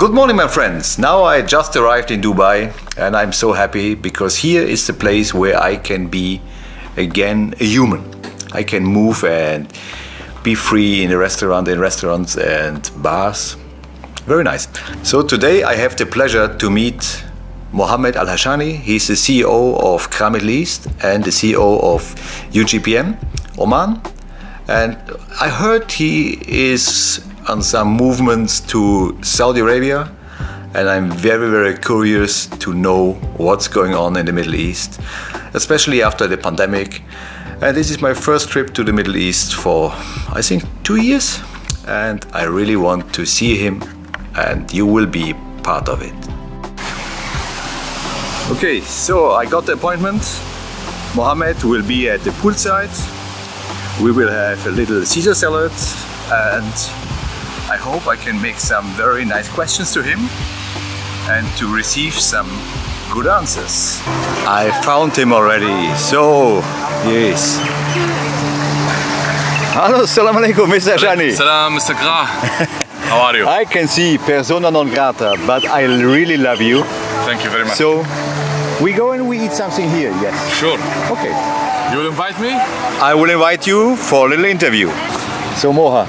Good morning, my friends. Now I just arrived in Dubai and I'm so happy because here is the place where I can be again a human. I can move and be free in restaurants and bars. Very nice. So today I have the pleasure to meet Mohammed Al Hashani. He's the CEO of Krah Middle East and the CEO of UGPM Oman. And I heard he is on some movements to Saudi Arabia, and I'm very curious to know what's going on in the Middle East, especially after the pandemic. And this is my first trip to the Middle East for, I think, 2 years, and I really want to see him, and you will be part of it. Okay, so I got the appointment. Mohammed will be at the poolside. We will have a little Caesar salad, and I hope I can make some very nice questions to him and to receive some good answers. I found him already, so yes. Hello, Assalamu alaikum, Mr. Hashani. Salam, Mr. Krah. How are you? I can see persona non grata, but I really love you. Thank you very much. So we go and we eat something here, yes? Sure. Okay. You will invite me? I will invite you for a little interview. So Moha.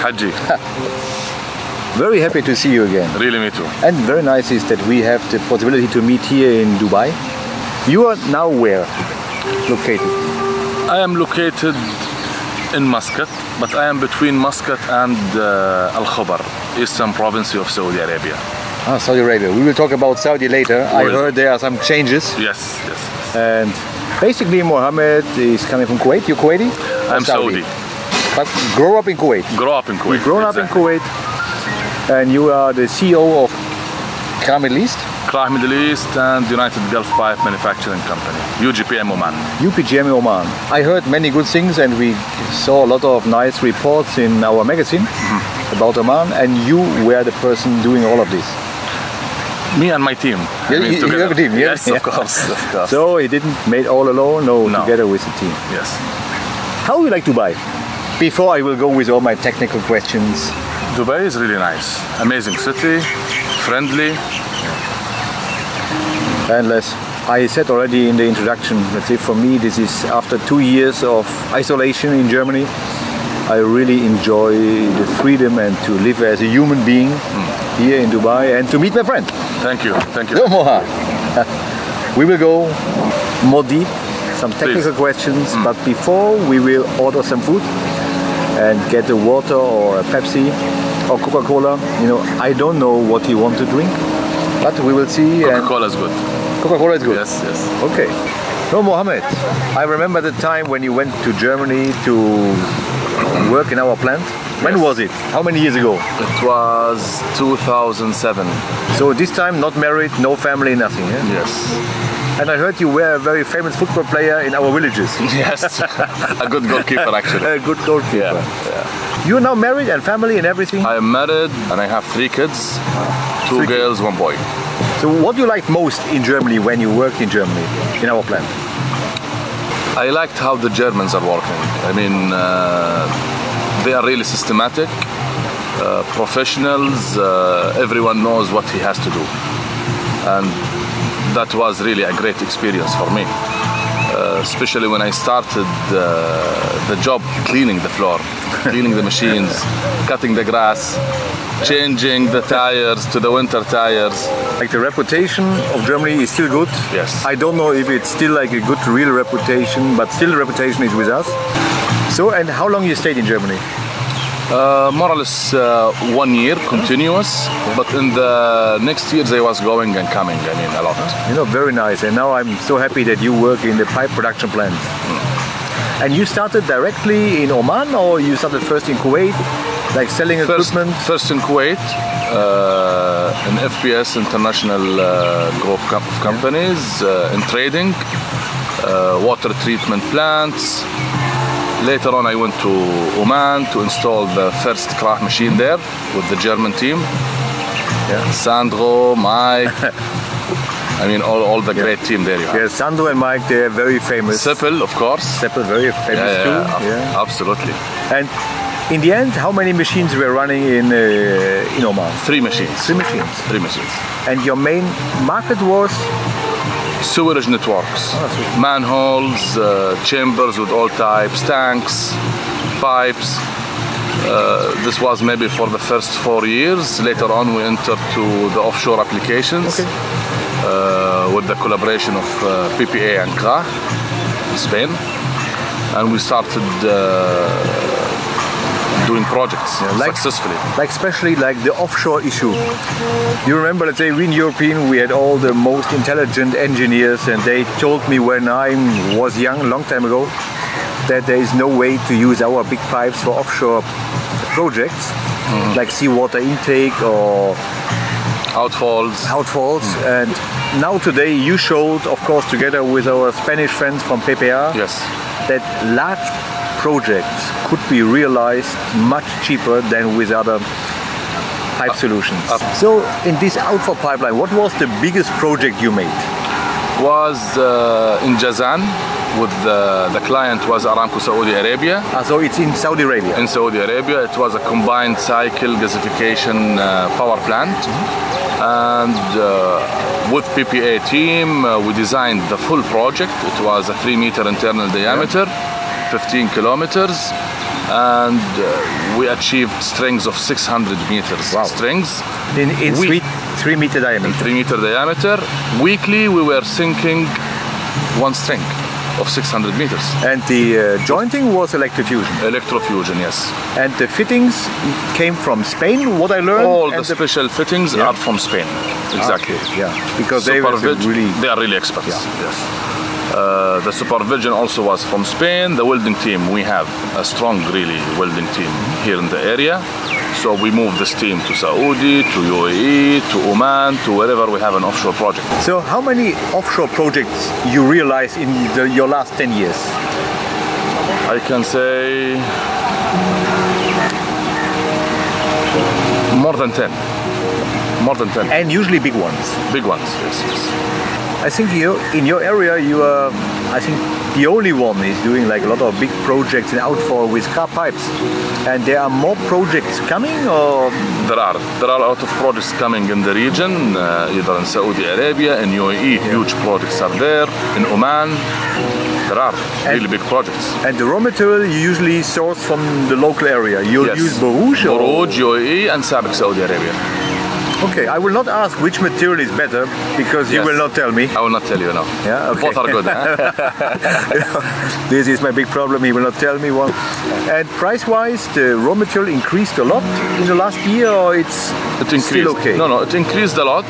Haji. Very happy to see you again. Really, me too. And very nice is that we have the possibility to meet here in Dubai. You are now where located? I am located in Muscat, but I am between Muscat and Al Khobar, eastern province of Saudi Arabia. Ah, Saudi Arabia. We will talk about Saudi later. I heard there are some changes. Yes. And basically Mohammed is coming from Kuwait. You're Kuwaiti? I'm Saudi. But grow up in Kuwait. Grow up in Kuwait. You've grown up in Kuwait. And you are the CEO of Krah Middle East? Krah Middle East and United Gulf Pipe Manufacturing Company, UGPM Oman. UGPM Oman. I heard many good things and we saw a lot of nice reports in our magazine about Oman, and you were the person doing all of this. Me and my team. You have a team, yeah? Yes, of course. So he didn't make all alone, no, together with the team. Yes. How do you like Dubai? Before I will go with all my technical questions. Dubai is really nice. Amazing city, friendly. And I said already in the introduction, let's say for me this is after 2 years of isolation in Germany. I really enjoy the freedom and to live as a human being here in Dubai and to meet my friend. Thank you. So Moha, we will go more deep, some technical questions, but before we will order some food and get a water or a Pepsi or Coca-Cola. You know, I don't know what you want to drink, but we will see. Coca-Cola is good. Coca-Cola is good? Yes. Okay. So Mohammed, I remember the time when you went to Germany to work in our plant. When was it? How many years ago? It was 2007. So this time not married, no family, nothing, yeah? Yes. And I heard you were a very famous football player in our villages. Yes, a good goalkeeper actually. A good goalkeeper. Yeah. You are now married and family and everything? I am married and I have 3 kids, 2 girls, 1 boy. So what do you liked most in Germany when you worked in Germany, in our plant? I liked how the Germans are working. I mean, they are really systematic, professionals, everyone knows what he has to do. And that was really a great experience for me, especially when I started the job cleaning the floor, cleaning the machines, cutting the grass, changing the tires to the winter tires. Like the reputation of Germany is still good. Yes. I don't know if it's still like a good real reputation, but still the reputation is with us. So, and how long you stayed in Germany? More or less 1 year continuous, but in the next years I was going and coming, I mean, a lot. You know, very nice. And now I'm so happy that you work in the pipe production plant. And you started directly in Oman, or you started first in Kuwait, like selling equipment? First in Kuwait, in FPS International Group of companies, in trading, water treatment plants. Later on I went to Oman to install the first Krah machine there with the German team. Yeah. Sandro, Mike, I mean all the great team there you have. Yeah, Sandro and Mike, they are very famous. Seppel, of course. Seppel, very famous too. Yeah, absolutely. And In the end, how many machines were running in Oman? 3 machines. 3 machines. 3 machines. And your main market was? Sewerage networks, manholes, chambers with all types, tanks, pipes. This was maybe for the first 4 years. Later on we entered to the offshore applications, with the collaboration of PPA and Krah in Spain. And we started doing projects successfully. Like especially like the offshore issue. You remember, let's say, we in European, we had all the most intelligent engineers, and they told me when I was young, a long time ago, that there is no way to use our big pipes for offshore projects, like seawater intake or outfalls. And now today you showed, of course, together with our Spanish friends from PPA, that large projects could be realized much cheaper than with other pipe solutions. So in this outfall pipeline, what was the biggest project you made? Was in Jazan, with the client was Aramco Saudi Arabia. So it's in Saudi Arabia? In Saudi Arabia. It was a combined cycle gasification power plant. And with PPA team, we designed the full project. It was a 3-meter internal diameter, 15 kilometers, and we achieved strings of 600 meters. Strings. In 3-meter diameter? 3-meter diameter. Weekly we were sinking 1 string of 600 meters. And the jointing was electrofusion? Electrofusion, yes. And the fittings came from Spain, what I learned? All the special fittings are from Spain. Exactly. Because they are really experts. Yes. The supervision also was from Spain. The welding team, we have a strong, really welding team here in the area. So we moved this team to Saudi, to UAE, to Oman, to wherever we have an offshore project. So how many offshore projects you realized in your last 10 years? I can say more than 10. More than 10. And usually big ones? Big ones, yes. I think in your area you are, I think, the only one is doing like a lot of big projects in outfall with car pipes. And there are more projects coming, or? There are a lot of projects coming in the region, either in Saudi Arabia, in UAE, huge projects are there, in Oman. There are really big projects. And the raw material you usually source from the local area? You'll use Borouge? Borouge, UAE and Sabiq, Saudi Arabia. Okay, I will not ask which material is better, because you will not tell me. I will not tell you, no. Yeah, okay. Both are good. This is my big problem, he will not tell me one. And price-wise, the raw material increased a lot in the last year, or it's still okay? No, it increased a lot,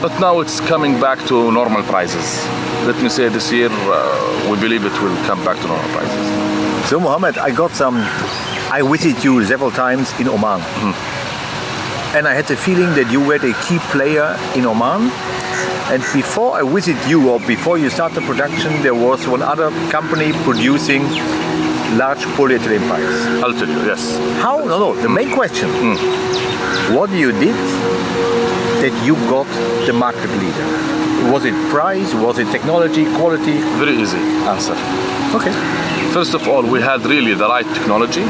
but now it's coming back to normal prices. Let me say this year, we believe it will come back to normal prices. So Mohammed, I visited you several times in Oman. And I had the feeling that you were the key player in Oman. And before I visit you, or before you start the production, there was one other company producing large polyethylene pipes. I'll tell you, yes. How? No, the main question. What you did that you got the market leader? Was it price? Was it technology, quality? Very easy answer. Okay. First of all, we had really the right technology.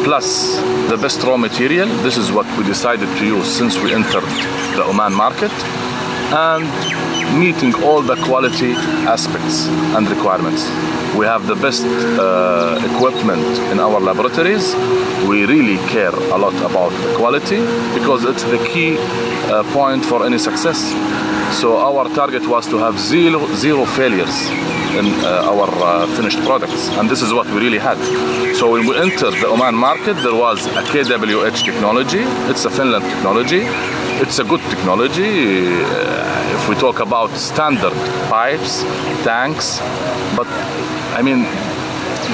Plus the best raw material. This is what we decided to use since we entered the Oman market, and meeting all the quality aspects and requirements. We have the best equipment in our laboratories. We really care a lot about the quality, because it's the key point for any success. So our target was to have zero failures in our finished products, and this is what we really had. So when we entered the Oman market, there was a KWH technology. It's a Finland technology. It's a good technology if we talk about standard pipes, tanks, but I mean,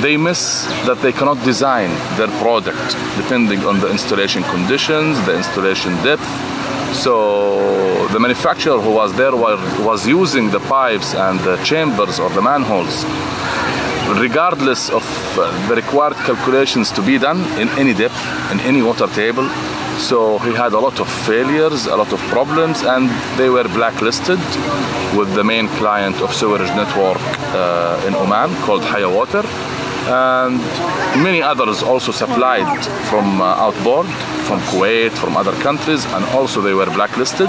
they miss that they cannot design their product depending on the installation conditions, the installation depth. So the manufacturer who was there was using the pipes and the chambers or the manholes, regardless of the required calculations to be done in any depth, in any water table. So he had a lot of failures, a lot of problems, and they were blacklisted with the main client of sewerage network in Oman called Haya Water. and many others also supplied from outboard, from Kuwait, from other countries, and also they were blacklisted.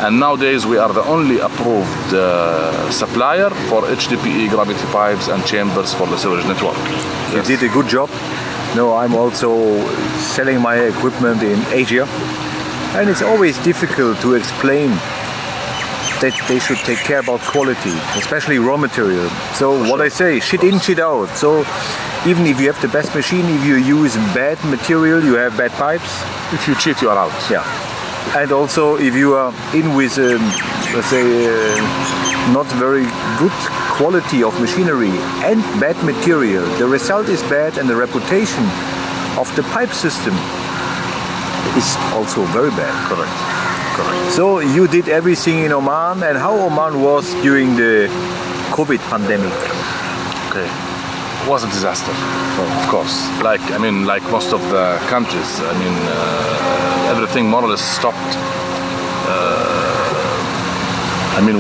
And nowadays we are the only approved supplier for HDPE gravity pipes and chambers for the sewage network. You did a good job. No, I'm also selling my equipment in Asia, and it's always difficult to explain that they should take care about quality, especially raw material. So what I say, shit in, shit out. So even if you have the best machine, if you use bad material, you have bad pipes. If you cheat, you are out. Yeah. And also if you are in with, let's say, not very good quality of machinery and bad material, the result is bad, and the reputation of the pipe system is also very bad. Correct. Correct. So you did everything in Oman, and how Oman was during the COVID pandemic? Okay. It was a disaster, of course. Like most of the countries, everything more or less stopped.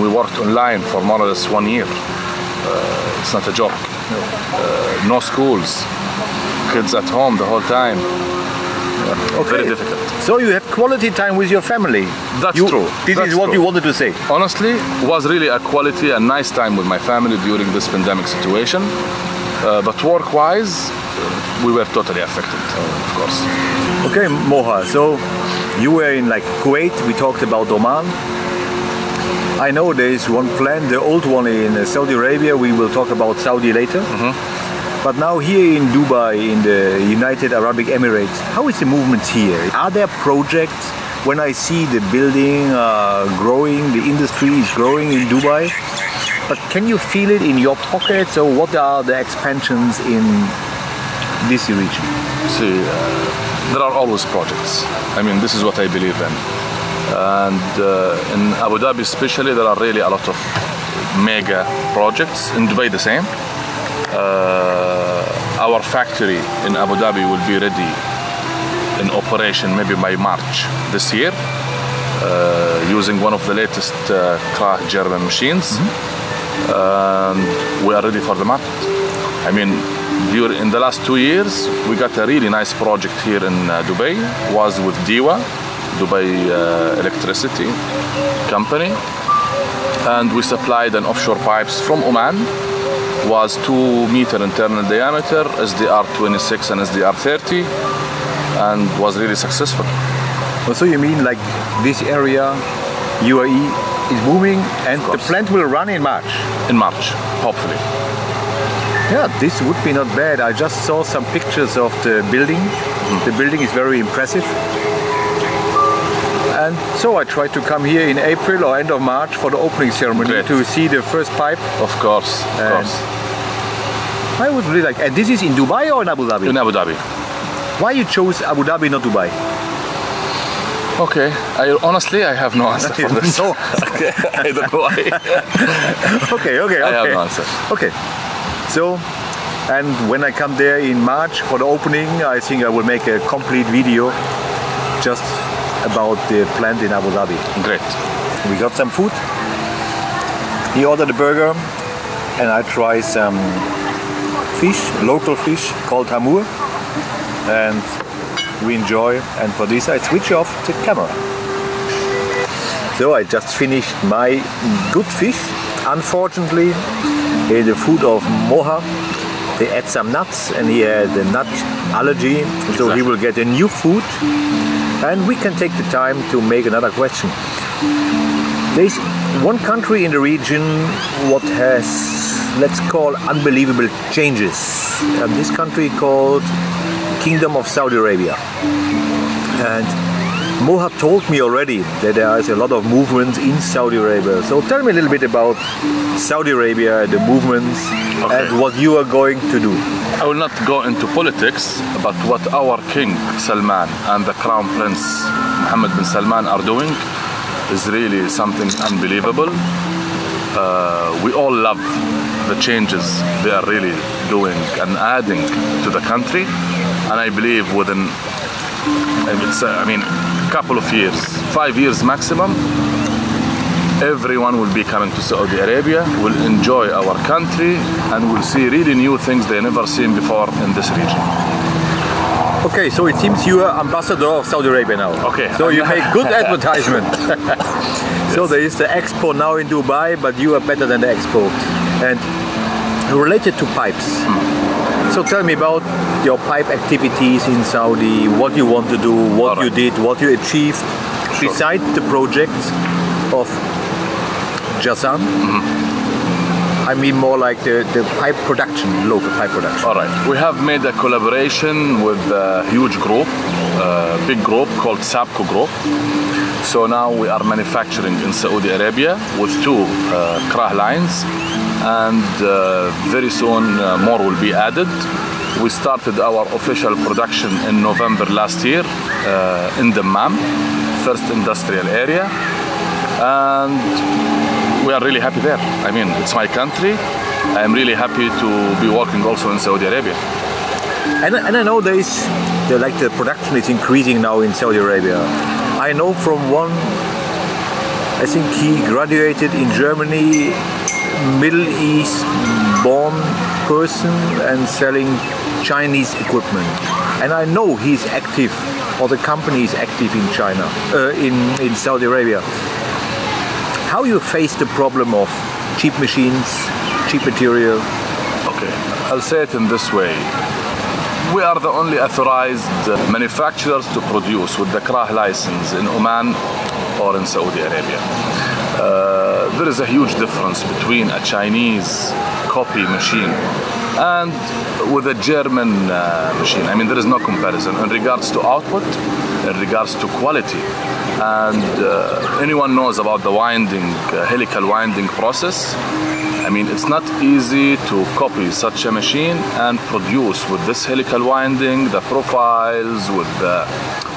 We worked online for more or less 1 year. It's not a joke. No schools, kids at home the whole time. Okay. Very difficult. So you have quality time with your family. That's true. This is what you wanted to say. Honestly, it was really a quality and nice time with my family during this pandemic situation. But work-wise, we were totally affected, of course. Okay, Moha, so you were in Kuwait, we talked about Oman. I know there is one plan, the old one in Saudi Arabia, we will talk about Saudi later. But now here in Dubai, in the United Arab Emirates, how is the movement here? Are there projects? When I see the building growing, the industry is growing in Dubai, but can you feel it in your pockets, or what are the expansions in this region? See, there are always projects. This is what I believe in. And in Abu Dhabi especially, there are really a lot of mega projects. In Dubai the same. Our factory in Abu Dhabi will be ready in operation maybe by March this year, using one of the latest Krah German machines. And we are ready for the market. In the last 2 years, we got a really nice project here in Dubai. Was with DIWA, Dubai Electricity Company, and we supplied an offshore pipes from Oman. Was 2 meter internal diameter, SDR 26 and SDR 30, and was really successful. So you mean this area, UAE, is booming, and the plant will run in March? In March, hopefully. Yeah, this would be not bad. I just saw some pictures of the building. The building is very impressive. And so I tried to come here in April or end of March for the opening ceremony to see the first pipe. Of course, of course. I would really like. And this is in Dubai or in Abu Dhabi? In Abu Dhabi. Why you chose Abu Dhabi, not Dubai? Okay, honestly, I have no answer for this. No. Okay, I don't know why. Okay. I have no answer. Okay, so, and when I come there in March for the opening, I think I will make a complete video just about the plant in Abu Dhabi. Great. We got some food. He ordered a burger, and I try some fish, local fish called hamur, and we enjoy. And for this I switch off the camera. So I just finished my good fish. Unfortunately, the food of Moha, they add some nuts, and he had a nut allergy, so he will get a new food. And we can take the time to make another question. There's one country in the region what has, let's call, unbelievable changes. This country called Kingdom of Saudi Arabia. And Moha told me already that there is a lot of movement in Saudi Arabia. So tell me a little bit about Saudi Arabia, the movements, and what you are going to do. I will not go into politics, but what our King Salman and the Crown Prince Mohammed bin Salman are doing is really something unbelievable. We all love the changes they are really doing and adding to the country, and I believe within a couple of years, 5 years maximum, everyone will be coming to Saudi Arabia, will enjoy our country, and will see really new things they never seen before in this region. Okay, so it seems you are ambassador of Saudi Arabia now. Okay. So you make good advertisement. Yes. So there is the expo now in Dubai, but you are better than the expo. And related to pipes. So tell me about your pipe activities in Saudi, what you want to do, what you did, what you achieved, besides the projects of Jazan. I mean more like the pipe production, local pipe production. All right. We have made a collaboration with a huge group, big group called Sabco Group. So now we are manufacturing in Saudi Arabia with 2 Krah lines, and very soon more will be added. We started our official production in November last year in Dammam, first industrial area, and we are really happy there. I mean, it's my country. I'm really happy to be working also in Saudi Arabia. And I know there is, like the production is increasing now in Saudi Arabia. I know from one, I think he graduated in Germany, Middle East born person and selling Chinese equipment. And I know he's active, or the company is active in China, in Saudi Arabia. How you face the problem of cheap machines, cheap material? Okay, I'll say it in this way. We are the only authorized manufacturers to produce with the Krah license in Oman or in Saudi Arabia. There is a huge difference between a Chinese copy machine and with a German machine. I mean, there is no comparison in regards to output, in regards to quality. And anyone knows about the winding, helical winding process. I mean, it's not easy to copy such a machine and produce with this helical winding, the profiles, with the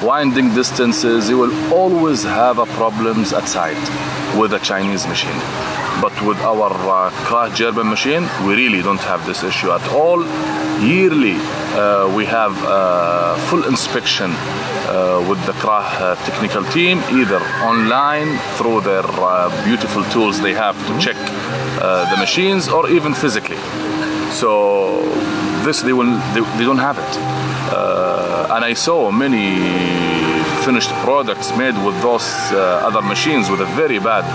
winding distances. You will always have problems at site with a Chinese machine. But with our Krah German machine, we really don't have this issue at all. Yearly, we have full inspection with the Krah technical team, either online through their beautiful tools they have to check the machines, or even physically. So this they don't have it. And I saw many finished products made with those other machines with a very bad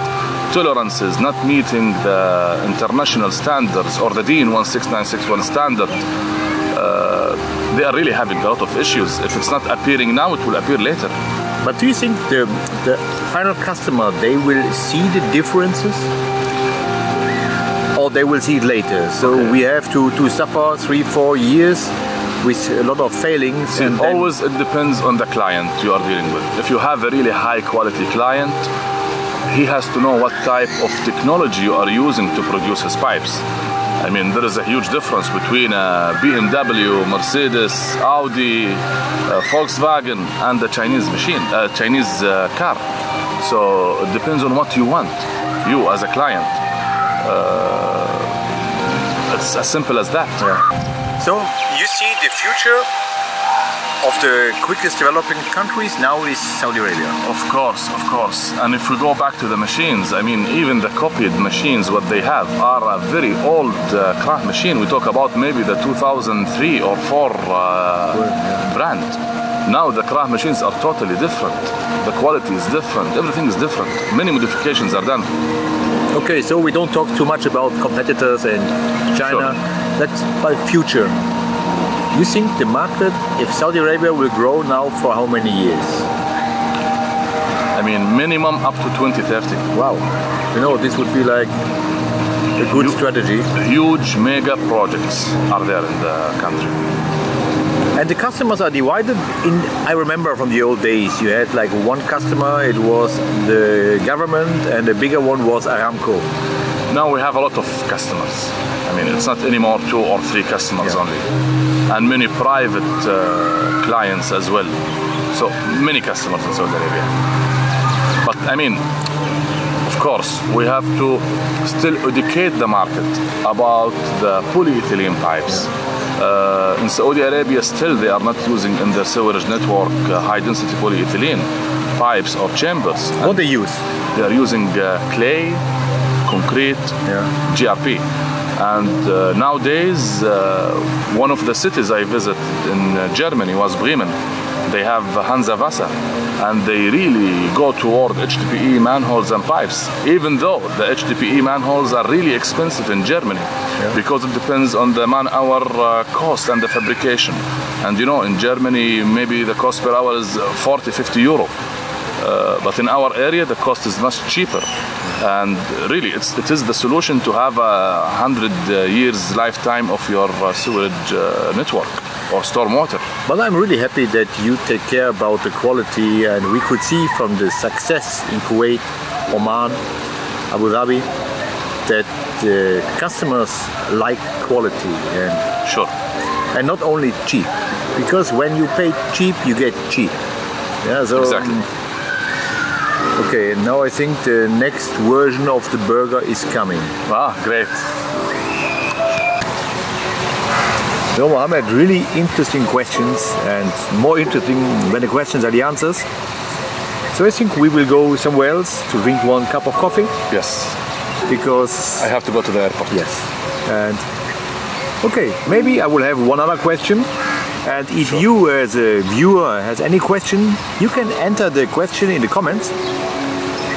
tolerances, not meeting the international standards or the DIN 16961 standard. They are really having a lot of issues. If it's not appearing now, it will appear later. But do you think the final customer, they will see the differences? Or they will see it later? So we have to suffer 3-4 years with a lot of failings. And always it depends on the client you are dealing with. If you have a really high quality client, he has to know what type of technology you are using to produce his pipes. I mean, there is a huge difference between a BMW, Mercedes, Audi, Volkswagen, and the Chinese machine, Chinese car. So it depends on what you want, you as a client. It's as simple as that. So you see the future of the quickest developing countries now is Saudi Arabia. Of course, of course. And if we go back to the machines, I mean, even the copied machines, what they have are a very old Krah machine. We talk about maybe the 2003 or 4 brand. Now the Krah machines are totally different. The quality is different. Everything is different. Many modifications are done. Okay, so we don't talk too much about competitors and China. That's about future. You think the market, if Saudi Arabia will grow now for how many years? I mean, minimum up to 2030. Wow. You know, this would be like a good strategy. Huge mega projects are there in the country. And the customers are divided in, I remember from the old days, you had like one customer, it was the government, and the bigger one was Aramco. Now we have a lot of customers. I mean, it's not anymore 2 or 3 customers only. And many private clients as well. So many customers in Saudi Arabia. But I mean, of course, we have to still educate the market about the polyethylene pipes. In Saudi Arabia, still they are not using in the sewerage network high density polyethylene pipes or chambers. What they use? They are using clay, concrete, GRP. And nowadays, one of the cities I visited in Germany was Bremen. They have Hansa Wasser, and they really go toward HDPE manholes and pipes, even though the HDPE manholes are really expensive in Germany, because it depends on the man-hour cost and the fabrication. And you know, in Germany, maybe the cost per hour is 40–50 euro. But in our area, the cost is much cheaper. And really, it is the solution to have 100 years lifetime of your sewage network or stormwater. But I'm really happy that you take care about the quality, and we could see from the success in Kuwait, Oman, Abu Dhabi, that the customers like quality and sure, and not only cheap, because when you pay cheap, you get cheap. Yeah, so exactly. Okay, now I think the next version of the burger is coming. Ah, great. So Mohammed, really interesting questions, and more interesting when the questions are the answers. So I think we will go somewhere else to drink one cup of coffee. Yes. Because I have to go to the airport. Yes. And okay, maybe I will have one other question. And if you as a viewer has any question, you can enter the question in the comments.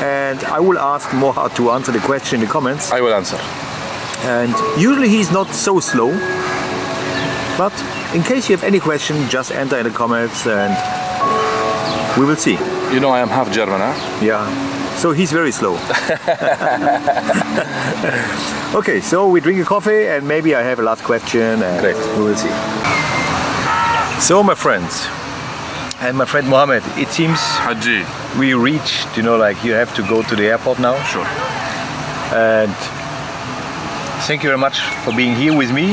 And I will ask Moha to answer the question in the comments. I will answer. And usually he's not so slow. But in case you have any question, just enter in the comments and we will see. You know I am half German, huh? Yeah. So he's very slow. Okay, so we drink a coffee and maybe I have a last question and great. We will see. So my friends, and my friend Mohammed, it seems Haji, we reached, you know, like you have to go to the airport now. Sure. And thank you very much for being here with me,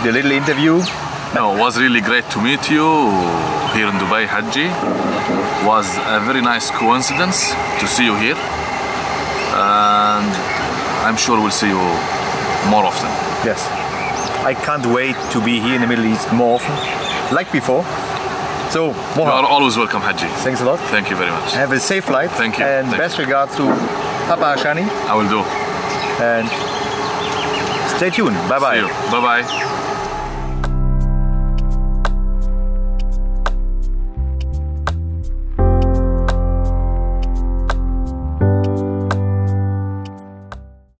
the little interview. No, it was really great to meet you here in Dubai, Haji. Was a very nice coincidence to see you here. And I'm sure we'll see you more often. Yes. I can't wait to be here in the Middle East more often, like before. So, you are always welcome, Haji. Thanks a lot. Thank you very much. Have a safe flight. Thank you. And best regards to Papa Hashani. I will do. And stay tuned. Bye bye. See you. Bye bye.